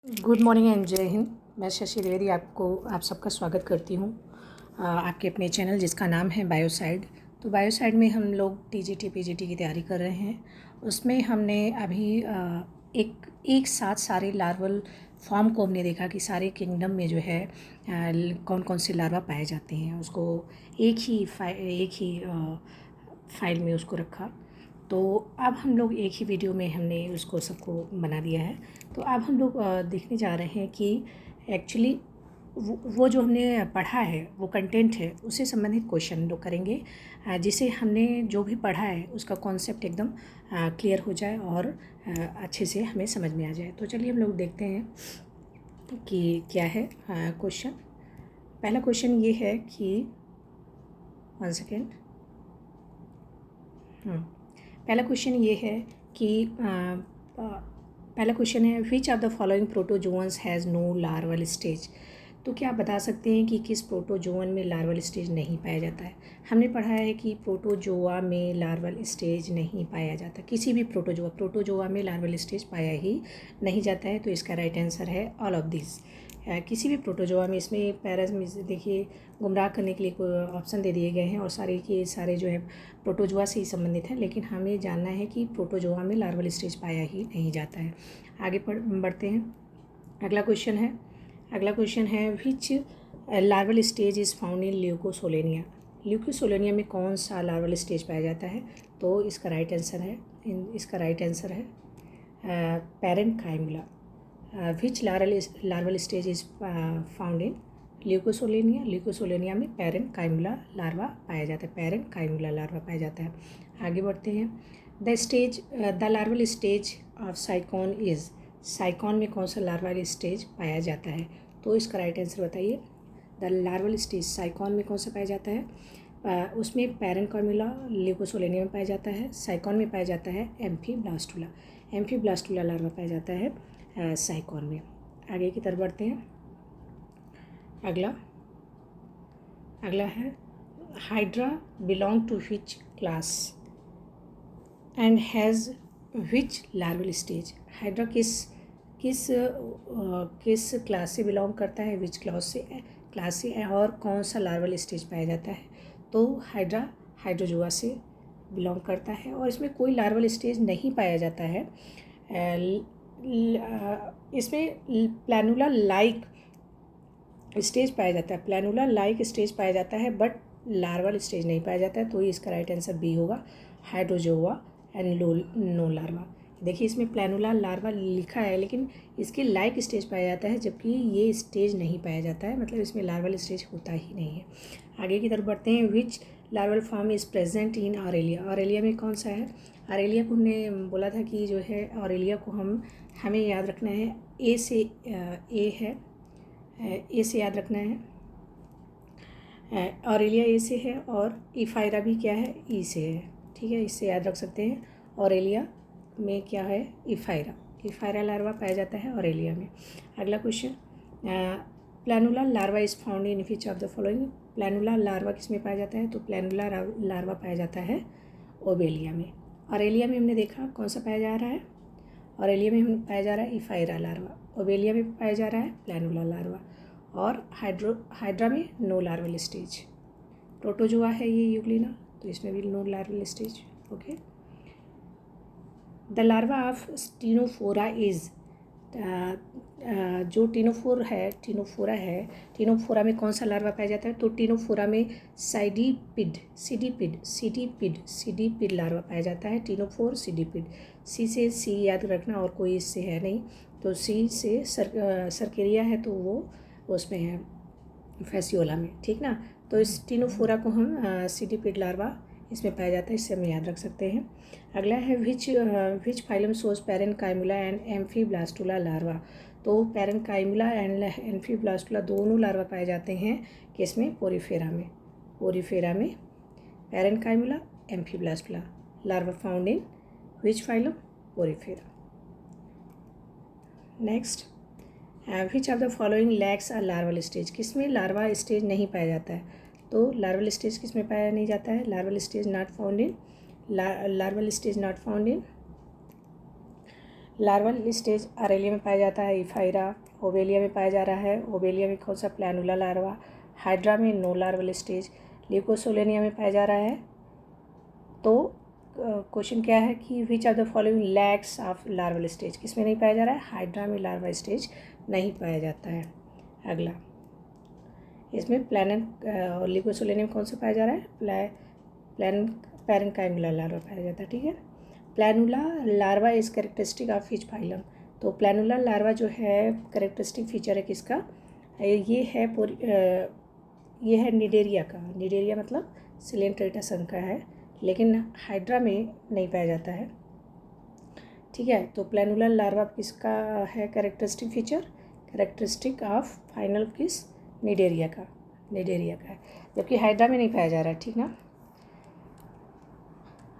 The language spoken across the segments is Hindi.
गुड मॉर्निंग एंड जय हिंद। मैं शशि द्विवेदी आप सबका स्वागत करती हूँ आपके अपने चैनल जिसका नाम है बायोसाइड। तो बायोसाइड में हम लोग टीजीटी पीजीटी की तैयारी कर रहे हैं। उसमें हमने अभी एक साथ सारे लार्वल फॉर्म को हमने देखा कि सारे किंगडम में जो है कौन कौन से लार्वा पाए जाते हैं। उसको एक ही फाइल में उसको रखा। तो अब हम लोग एक ही वीडियो में हमने उसको सबको बना दिया है। तो अब हम लोग देखने जा रहे हैं कि एक्चुअली वो जो हमने पढ़ा है वो कंटेंट है, उससे संबंधित क्वेश्चन लोग करेंगे जिसे हमने जो भी पढ़ा है उसका कॉन्सेप्ट एकदम क्लियर हो जाए और अच्छे से हमें समझ में आ जाए। तो चलिए हम लोग देखते हैं कि क्या है क्वेश्चन। पहला क्वेश्चन ये है कि 1 सेकेंड। पहला क्वेश्चन ये है कि पहला क्वेश्चन है which of the following protozoans has no larval stage. तो क्या आप बता सकते हैं कि किस प्रोटोजोअन में लार्वल स्टेज नहीं पाया जाता है। हमने पढ़ा है कि प्रोटोजोआ में लार्वल स्टेज नहीं पाया जाता। किसी भी प्रोटोजोआ में लार्वल स्टेज पाया ही नहीं जाता है। तो इसका राइट आंसर है ऑल ऑफ दिस। किसी भी प्रोटोजोआ में, इसमें पैराज में देखिए गुमराह करने के लिए कोई ऑप्शन दे दिए गए हैं और सारे के सारे जो है प्रोटोजोआ से ही संबंधित हैं, लेकिन हमें जानना है कि प्रोटोजोआ में लार्वल स्टेज पाया ही नहीं जाता है। आगे बढ़ते हैं। अगला क्वेश्चन है which larval stage is found in Leucosolenia. Leucosolenia में कौन सा लार्वल स्टेज पाया जाता है। तो इसका राइट आंसर है parenchymula. Which larval stage is found in Leucosolenia में पैरेन्काइमुला लार्वा पाया जाता है। आगे बढ़ते हैं। The larval stage of Sycon is. Sycon में कौन सा लार्वल स्टेज पाया जाता है। तो इसका राइट आंसर बताइए। द लार्वल स्टेज साइकॉन में कौन सा पाया जाता है। उसमें पैरेन्काइमुला ल्यूकोसोलेनिया में पाया जाता है। साइकॉन में पाया जाता है एम्फीब्लास्टुला लार्वा पाया जाता है साइकॉन में। आगे की तरफ बढ़ते हैं। अगला है hydra belong to which class and has which larval stage. Hydra किस क्लास से बिलोंग करता है, विच क्लास से और कौन सा लार्वल स्टेज पाया जाता है। तो हाइड्रा हाइड्रोजोआ से बिलोंग करता है और इसमें कोई लार्वल स्टेज नहीं पाया जाता है। इसमें प्लैनुला लाइक स्टेज पाया जाता है बट लार्वल स्टेज नहीं पाया जाता है। तो इसका राइट आंसर बी होगा, हाइड्रोजोआ एंड नो लार्वा। देखिए इसमें प्लैनुला लार्वा लिखा है लेकिन इसके लाइक स्टेज पाया जाता है, जबकि ये स्टेज नहीं पाया जाता है, मतलब इसमें लार्वल स्टेज होता ही नहीं है। आगे की तरफ बढ़ते हैं। Which larval form is present in Aurelia. Aurelia में कौन सा है। ऑरेलिया को हमने बोला था कि जो है ऑरेलिया को हमें याद रखना है ए से याद रखना है। ऑरेलिया ए से है और इफायरा भी क्या है, ई से है। ठीक है, इससे याद रख सकते हैं। ऑरेलिया में क्या है, इफायरा लार्वा पाया जाता है ऑरेलिया में। अगला question, planula larva is found in which of the following. Planula larva किस में पाया जाता है। तो प्लैनुला लार्वा पाया जाता है ओबेलिया में। ऑरेलिया में हमने देखा कौन सा पाया जा रहा है। ऑरेलिया में हम पाया जा रहा है इफायरा लार्वा, ओबेलिया में पाया जा रहा है प्लैनुला लार्वा और हाइड्रा में नो लार्वल स्टेज। प्रोटोजोआ है ये यूग्लिना, तो इसमें भी no larval stage. Okay. The larva of ctenophora is. जो टीनोफोरा में कौन सा लार्वा पाया जाता है। तो टीनोफोरा में सीडीपिड लार्वा पाया जाता है। टीनोफोर सीडीपिड, सी याद रखना और कोई इससे है नहीं। तो सी से सर्केरिया है तो वो उसमें है फैसियोला में, ठीक ना। तो इस टीनोफोरा को हम सीडीपिड लार्वा इसमें पाया जाता है, इससे हम याद रख सकते हैं। अगला है which phylum shows parenchymula and amphiblastula larva. तो पैरेन्काइमुला एंड एम्फीब्लास्टुला दोनों लार्वा पाए जाते हैं किसमें, पोरीफेरा में parenchymula amphiblastula larva found in which phylum, Porifera. Next, which of the following lacks a larval stage. किसमें लार्वा स्टेज नहीं पाया जाता है। तो लार्वल स्टेज किसमें पाया नहीं जाता है। Larval stage not found in larval stage Aralia में पाया जाता है, इफाइरा ओवेलिया में पाया जा रहा है। ओवेलिया में कौन सा? Planula larva. हाइड्रा में नो लार्वल स्टेज। ल्यूकोसोलेनिया में पाया जा रहा है। तो क्वेश्चन क्या है कि विच of the following lakhs of larval stage, किसमें नहीं पाया जा रहा है? हाइड्रा में लार्वा स्टेज नहीं पाया जाता है। अगला, इसमें प्लानट और ल्यूकोसोलेनिया में कौन सा पाया जा रहा है? पैरेन्काइमुला लार्वा पाया जाता है। ठीक है। Planula larva is characteristic of which phylum. तो प्लानुला लार्वा जो है कैरेक्टरिस्टिक फीचर है किसका? ये है निडेरिया का। निडेरिया मतलब सिलेंट्रेटासन का है, लेकिन हाइड्रा में नहीं पाया जाता है। ठीक है। तो प्लानुला लार्वा किसका है characteristic feature? Characteristic of final किस? निडेरिया का है, जबकि हाइड्रा में नहीं पाया जा रहा है। ठीक ना।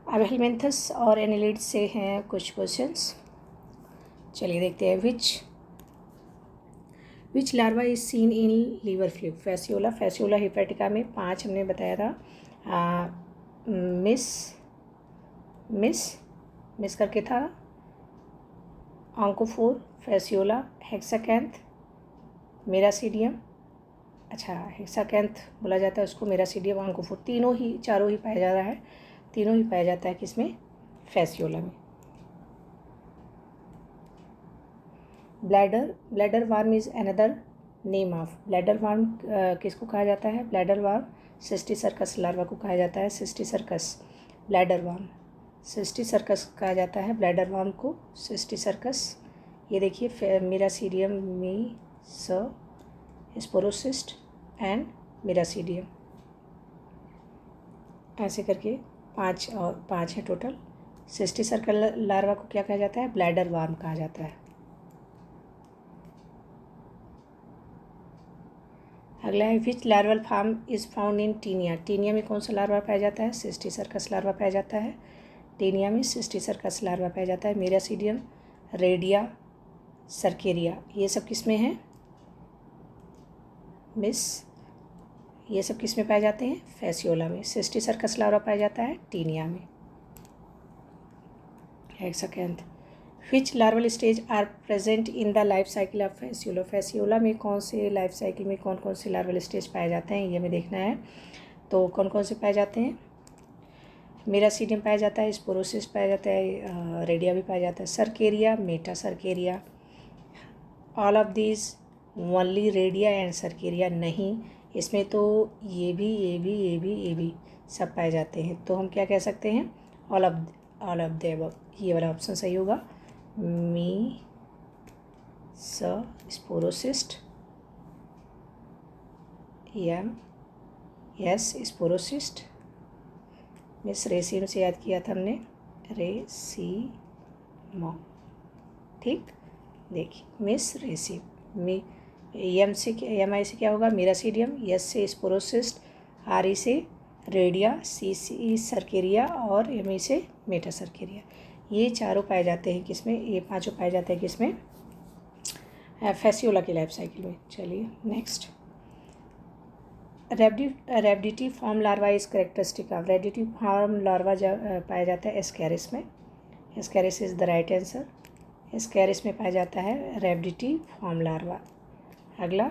अब हेलमिंथस और एनिलिड से हैं कुछ क्वेश्चंस, चलिए देखते हैं। Which larva is seen in liver fluke? Fasciola hepatica में 5 हमने बताया था। मिस करके था। Oncosphere, Fasciola, hexacanth, miracidium. अच्छा, हेक्साकैंथ बोला जाता है उसको, मेरासीडियम, ऑन्कोफोर, चारों ही पाया जा रहा है। तीनों ही पाया जाता है किसमें? फैसियोला में। Bladder warm is another name of. Bladder warm किसको कहा जाता है? ब्लैडर वार्म सिस्टिसर्कस लार्वा को कहा जाता है। सिस्टिसर्कस ब्लैडर वार्म, सिस्टिसर्कस कहा जाता है ब्लैडर वार्म को, सिस्टिसर्कस। ये देखिए मेरासीडियम में स्पोरोसिस्ट एंड मेरासीडियम, ऐसे करके 5 है टोटल। सिस्टिसर्कल लार्वा को क्या कहा जाता है? ब्लैडर वार्म कहा जाता है। अगला है which larval form is found in Taenia. Taenia में कौन सा लार्वा पाया जाता है? सिस्टिसर्कस लार्वा पाया जाता है। टीनिया में सिस्टिसर्कस लार्वा पाया जाता है। मेरासीडियम, रेडिया, सर्केरिया, ये सब किस में है? ये सब किस में पाए जाते हैं? फैसियोला में। सिस्टिसर्कस लार्वा पाया जाता है टीनिया में। Hexacanth. Which larval stage are present in the life cycle of Fasciola. Fasciola में कौन से लाइफ साइकिल में कौन से लार्वल स्टेज पाए जाते हैं, ये हमें देखना है। तो कौन कौन से पाए जाते हैं? मेरासीडियम पाया जाता है, स्पोरोसिस पाया जाता है, रेडिया भी पाया जाता है, cercaria, metacercaria. All of these only redia and cercaria नहीं, इसमें तो ये भी सब पाए जाते हैं। तो हम क्या कह सकते हैं? ऑल ऑफ द अबव, ये वाला ऑप्शन सही होगा। Sporocyst, sporocyst. मिस रेसिम से याद किया था हमने, रेसिमो। ठीक, देखिए मिस रेसिम में एम आई से क्या होगा? मेरासीडियम, एस से स्पोरोसिस्ट, आर ई से रेडिया, सी सर्केरिया और एम ई से मेटा सर्केरिया। ये चारों पाए जाते हैं किसमें? ये 5 पाए जाते हैं किसमें? फैसियोला की लाइफ साइकिल में। चलिए next, rhabditiform larva is characteristic of. Rhabditiform larva पाया जाता है एस्कैरिस में। Ascaris is the right answer. Ascaris में पाया जाता है रेब्डिटी फॉर्म लार्वा। अगला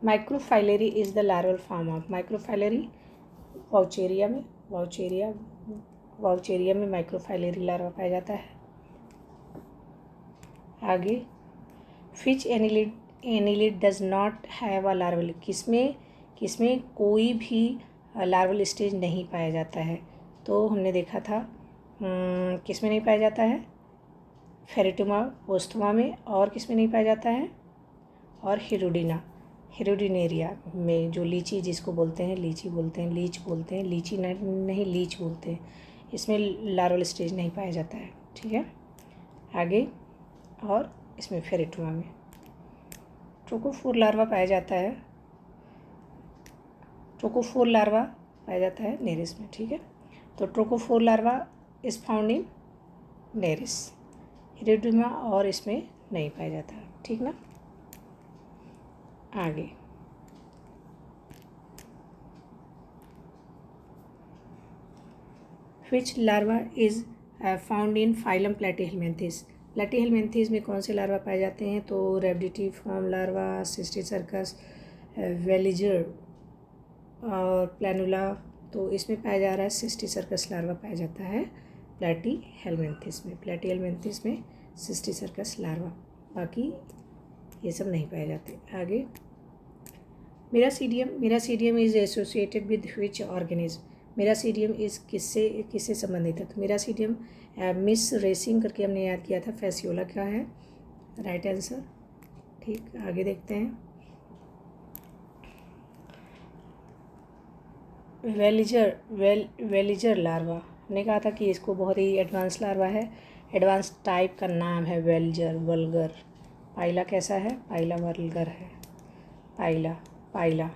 microfilariae is the larval form of. Microfilariae Wuchereria में माइक्रोफाइलेरी लार्वा पाया जाता है। आगे, which annelid does not have a larval. किसमें कोई भी लार्वल स्टेज नहीं पाया जाता है? तो हमने देखा था किसमें नहीं पाया जाता है? फेरेटुमा ओस्थुमा में। और किसमें नहीं पाया जाता है? और हिरुडिनेरिया में, जो लीची जिसको बोलते हैं, लीच बोलते हैं, लीच बोलते हैं, इसमें लार्वल स्टेज नहीं पाया जाता है। ठीक है। आगे, और इसमें फेरेटुमा में ट्रोकोफोर लार्वा पाया जाता है। ट्रोकोफोर लार्वा पाया जाता है नेरिस में। ठीक है। तो trochophore larva is found in Nereis, Hirudinea और इसमें नहीं पाया जाता। ठीक ना। आगे, which larva is found in phylum Platyhelminthes. Platyhelminthes में कौन से लार्वा पाए जाते हैं? तो रेबडिटिफॉर्म लार्वा, सिस्टिसर्कस, वेलिजर और प्लैनुला। तो इसमें पाया जा रहा है सिस्टिसर्कस लार्वा पाया जाता है प्लेटीहेलमिन्थेस में। प्लेटीहेलमिन्थेस में सिस्टिसर्कस लार्वा, बाकी ये सब नहीं पाए जाते। आगे, miracidium is associated with which organism? Miracidium इस किससे संबंधित है? तो मेरासीडियम मिस रेसिंग करके हमने याद किया था, फैसियोला का है राइट आंसर। ठीक, आगे देखते हैं। वेलिजर लार्वा, हमने कहा था कि इसको बहुत ही एडवांस लार्वा है, एडवांस टाइप का नाम है वेलिजर वल्गर। पाइला कैसा है? पाइला वल्गर है, पाइला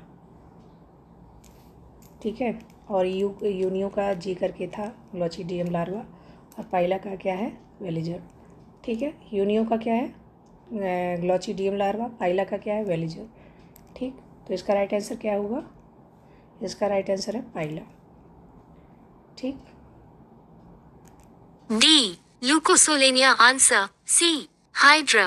ठीक है। और यूनियो का जी करके था ग्लोचिडियम लार्वा, और पाइला का क्या है? वेलिजर। ठीक है, यूनियो का क्या है? ग्लोचिडियम लार्वा, पाइला का क्या है? वेलिजर। ठीक, तो इसका राइट आंसर क्या होगा? इसका राइट आंसर है पाइला। ठीक, D. Leucosolenia. Answer C. Hydra.